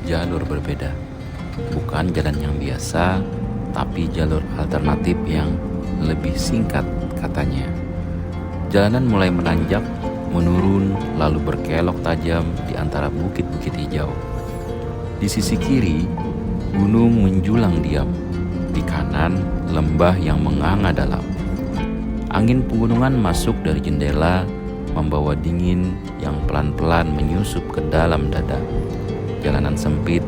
jalur berbeda. Bukan jalan yang biasa, tapi jalur alternatif yang lebih singkat katanya. Jalanan mulai menanjak, menurun, lalu berkelok tajam di antara bukit-bukit hijau. Di sisi kiri, gunung menjulang diam. Di kanan, lembah yang menganga dalam. Angin pegunungan masuk dari jendela, membawa dingin yang pelan-pelan menyusup ke dalam dada. Jalanan sempit,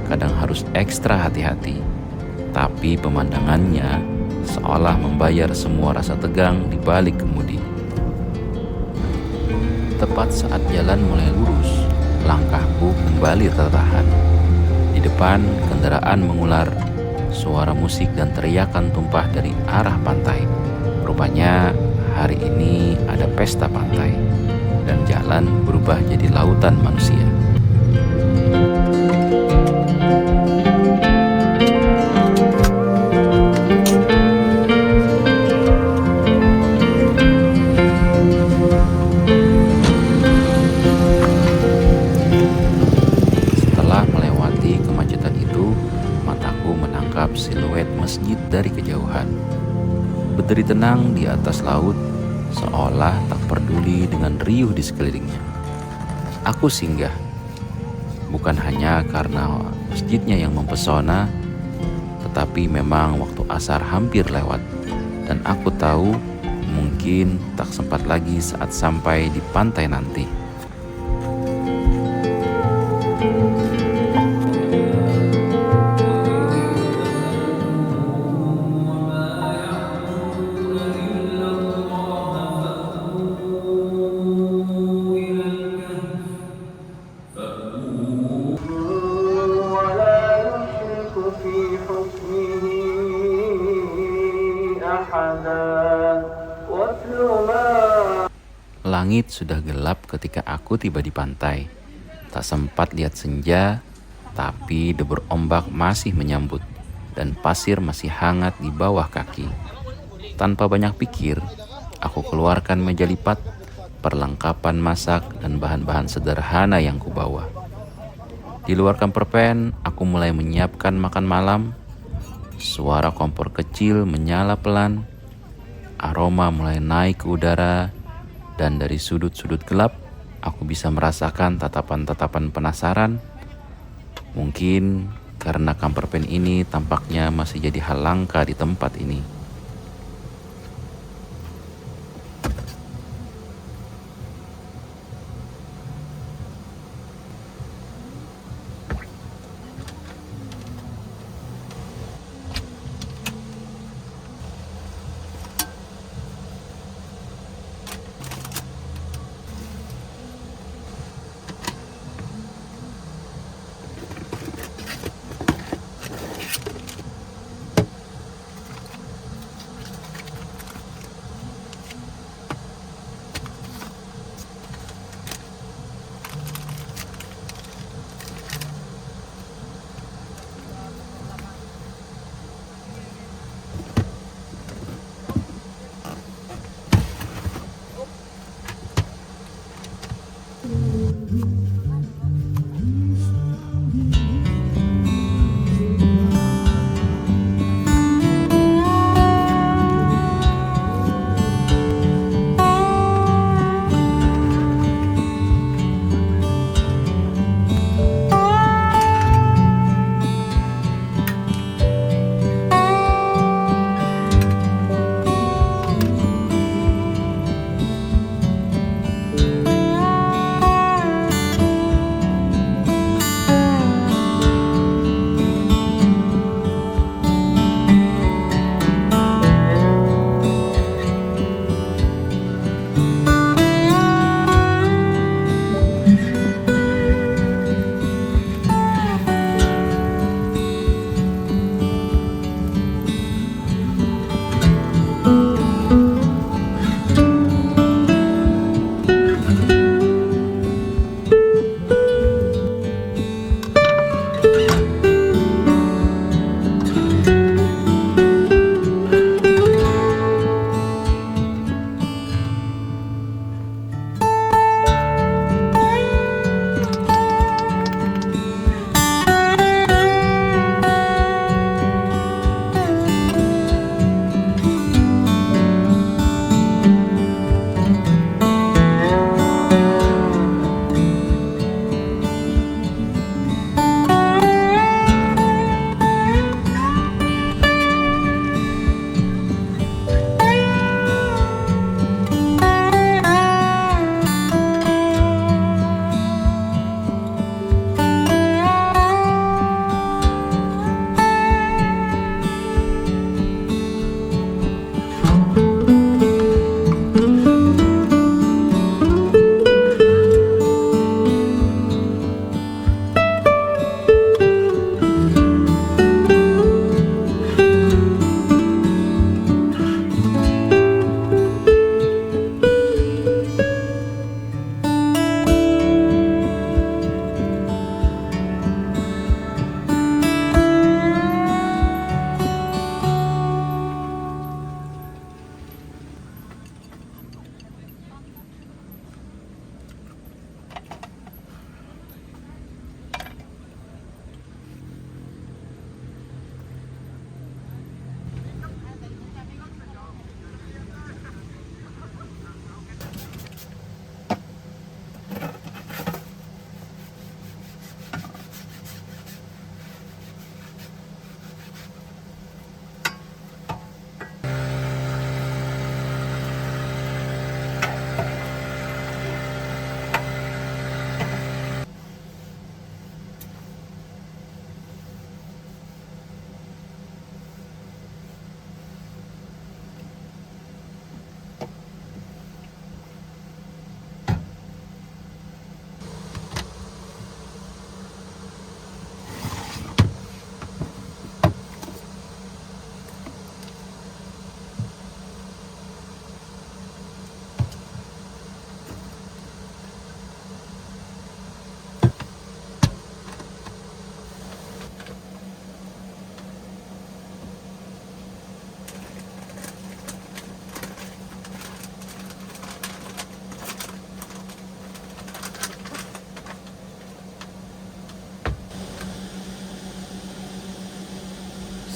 kadang harus ekstra hati-hati. Tapi pemandangannya seolah membayar semua rasa tegang di balik kemudi. Tepat saat jalan mulai lurus, langkahku kembali tertahan. Di depan, kendaraan mengular, suara musik dan teriakan tumpah dari arah pantai. Rupanya hari ini ada pesta pantai, dan jalan berubah jadi lautan manusia. Siluet masjid dari kejauhan berdiri tenang di atas laut, seolah tak peduli dengan riuh di sekelilingnya. Aku singgah, bukan hanya karena masjidnya yang mempesona, tetapi memang waktu asar hampir lewat, dan aku tahu mungkin tak sempat lagi saat sampai di pantai nanti. Langit sudah gelap ketika aku tiba di pantai. Tak sempat lihat senja, tapi debur ombak masih menyambut dan pasir masih hangat di bawah kaki. Tanpa banyak pikir, aku keluarkan meja lipat, perlengkapan masak dan bahan-bahan sederhana yang kubawa. Di luar kamper pen, aku mulai menyiapkan makan malam. Suara kompor kecil menyala pelan, aroma mulai naik ke udara, dan dari sudut-sudut gelap, aku bisa merasakan tatapan-tatapan penasaran. Mungkin karena kamper pen ini tampaknya masih jadi hal langka di tempat ini.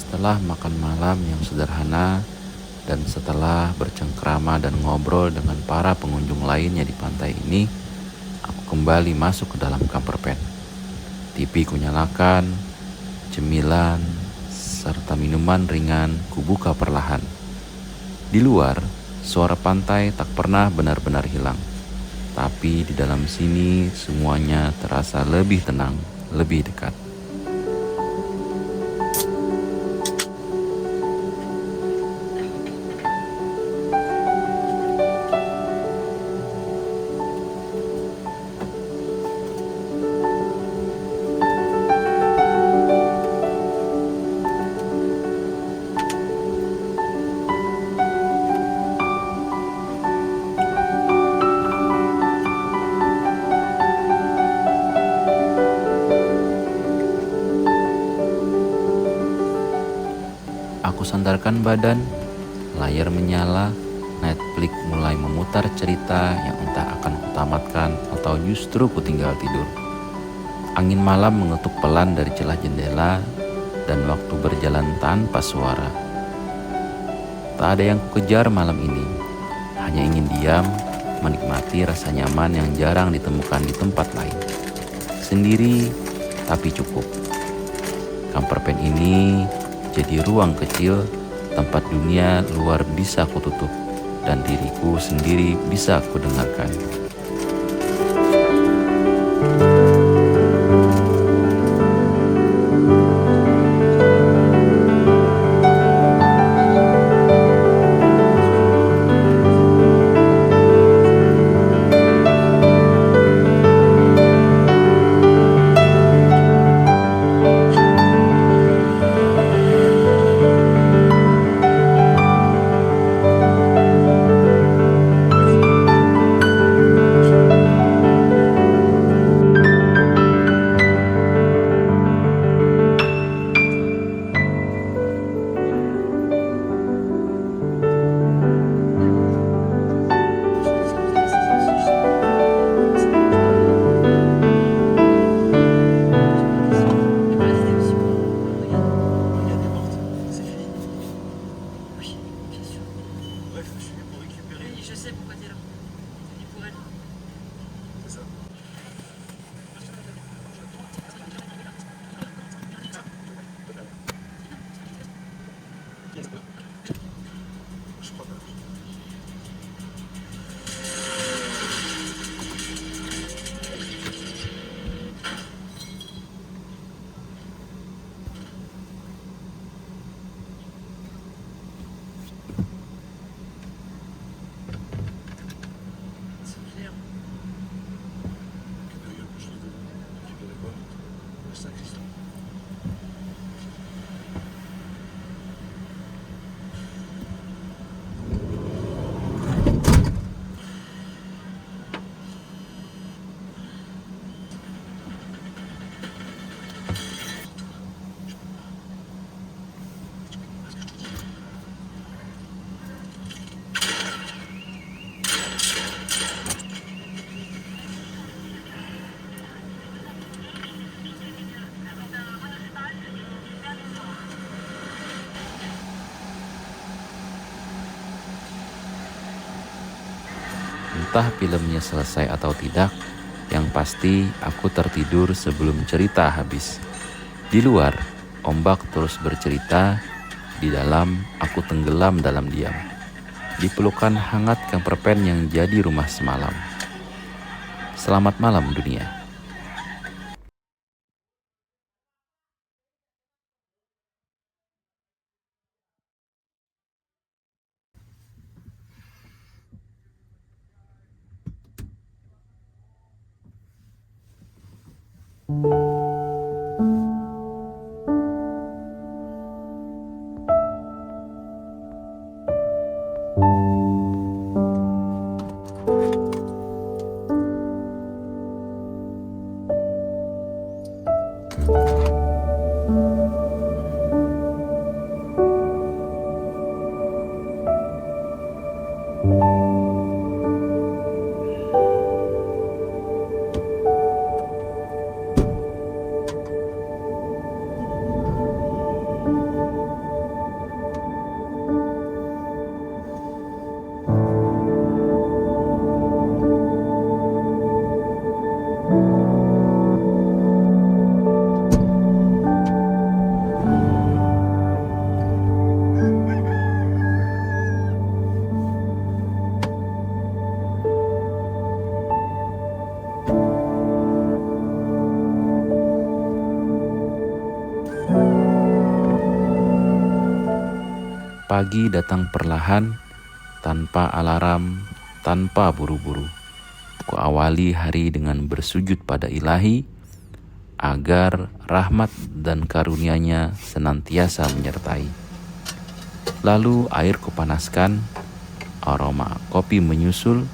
Setelah makan malam yang sederhana dan setelah bercengkrama dan ngobrol dengan para pengunjung lainnya di pantai ini, aku kembali masuk ke dalam kamper pen. TV kunyalakan, cemilan, serta minuman ringan kubuka perlahan. Di luar, suara pantai tak pernah benar-benar hilang. Tapi di dalam sini semuanya terasa lebih tenang, lebih dekat. Aku sandarkan badan, layar menyala, Netflix mulai memutar cerita yang entah akan kutamatkan atau justru kutinggal tidur. Angin malam mengetuk pelan dari celah jendela dan waktu berjalan tanpa suara. Tak ada yang kukejar malam ini, hanya ingin diam, menikmati rasa nyaman yang jarang ditemukan di tempat lain. Sendiri, tapi cukup. Kamper pen ini jadi ruang kecil tempat dunia luar bisa kututup dan diriku sendiri bisa kudengarkan. Entah filmnya selesai atau tidak, yang pasti aku tertidur sebelum cerita habis. Di luar, ombak terus bercerita, di dalam aku tenggelam dalam diam. Di pelukan hangat kamper pen yang jadi rumah semalam. Selamat malam dunia. Pagi datang perlahan, tanpa alarm, tanpa buru-buru. Kuawali hari dengan bersujud pada Ilahi, agar rahmat dan karunia-Nya senantiasa menyertai. Lalu air kupanaskan, aroma kopi menyusul,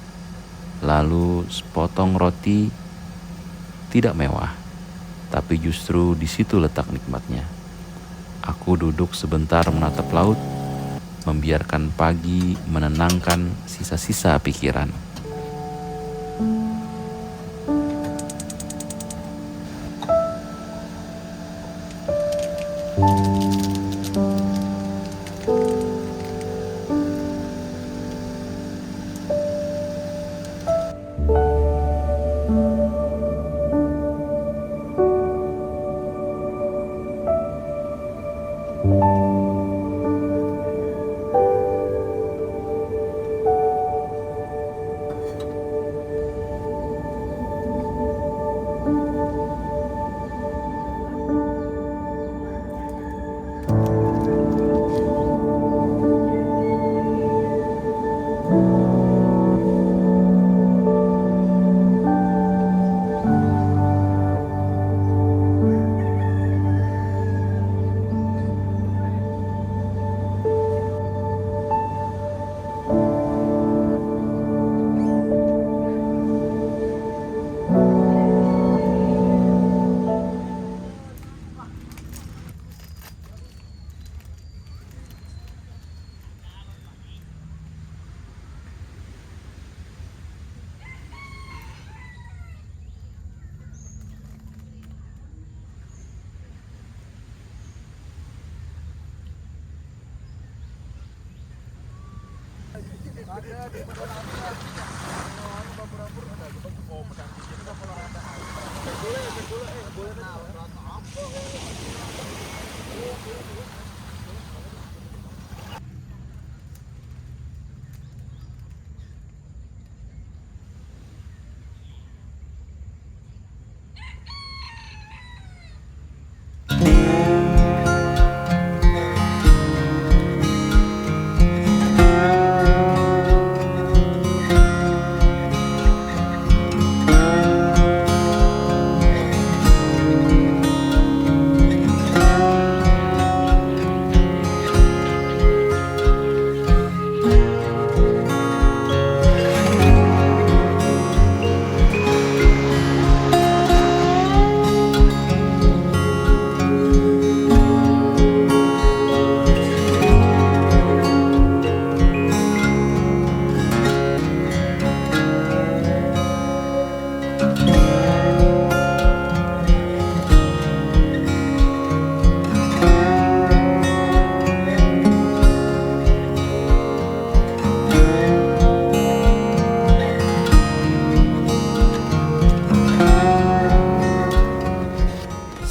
lalu sepotong roti, tidak mewah, tapi justru di situ letak nikmatnya. Aku duduk sebentar menatap laut, membiarkan pagi menenangkan sisa-sisa pikiran.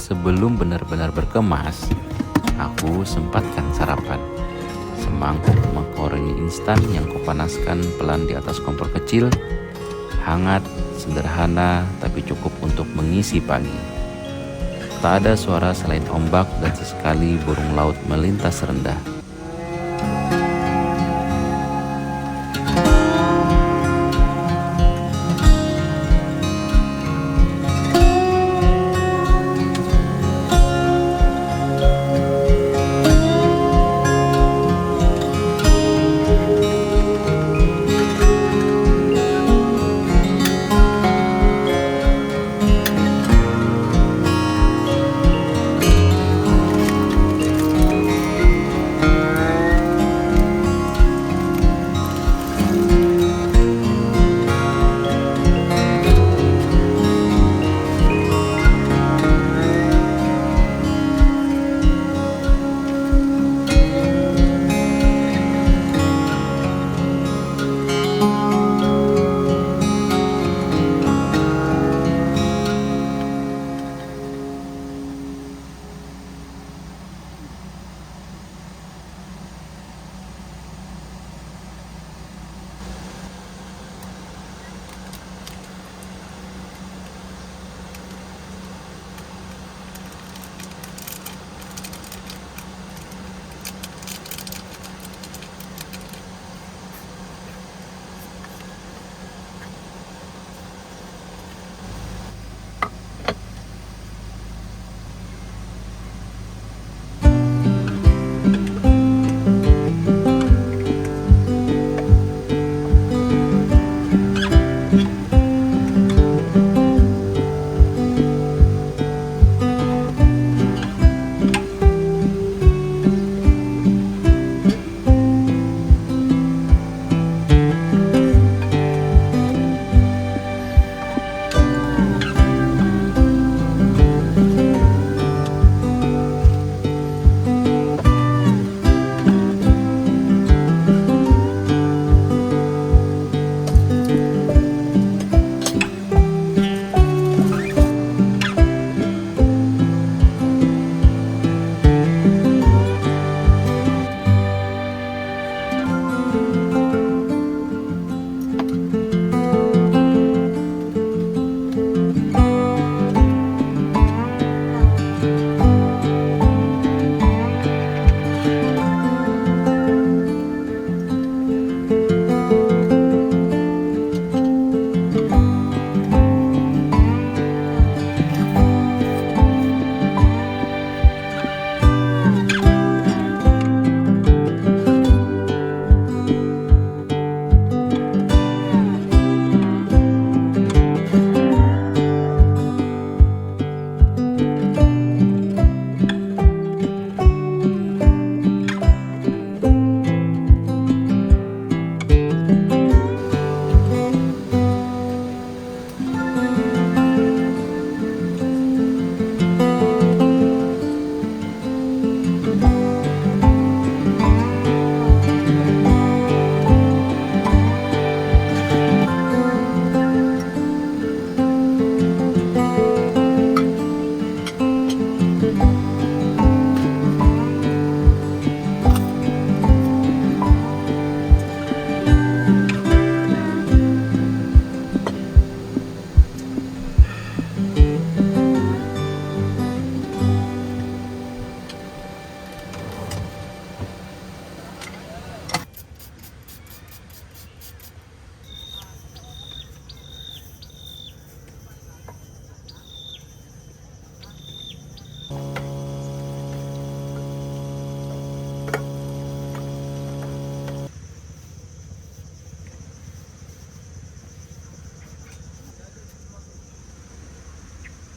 Sebelum benar-benar berkemas, aku sempatkan sarapan. Semangkuk makaroni instan yang kupanaskan pelan di atas kompor kecil, hangat, sederhana, tapi cukup untuk mengisi pagi. Tak ada suara selain ombak dan sesekali burung laut melintas rendah.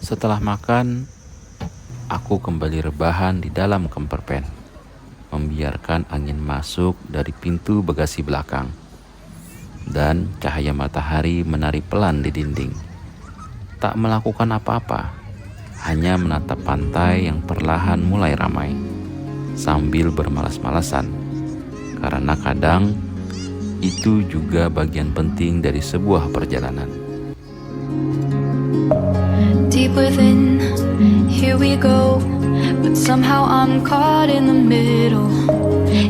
Setelah makan, aku kembali rebahan di dalam camper van, membiarkan angin masuk dari pintu bagasi belakang, dan cahaya matahari menari pelan di dinding. Tak melakukan apa-apa, hanya menatap pantai yang perlahan mulai ramai, sambil bermalas-malasan, karena kadang itu juga bagian penting dari sebuah perjalanan. Deep within, here we go, but somehow I'm caught in the middle.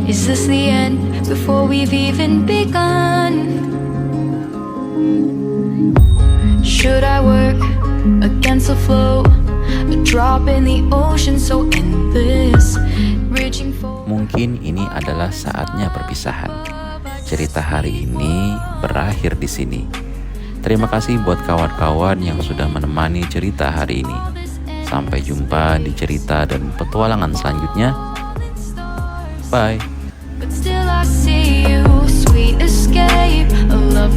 Is this the end before we've even begun? Should I work against the flow, a drop in the ocean so endless, reaching for... Mungkin ini adalah saatnya perpisahan. Cerita hari ini berakhir di sini. Terima kasih buat kawan-kawan yang sudah menemani cerita hari ini. Sampai jumpa di cerita dan petualangan selanjutnya. Bye. But still I see you, sweet escape, a love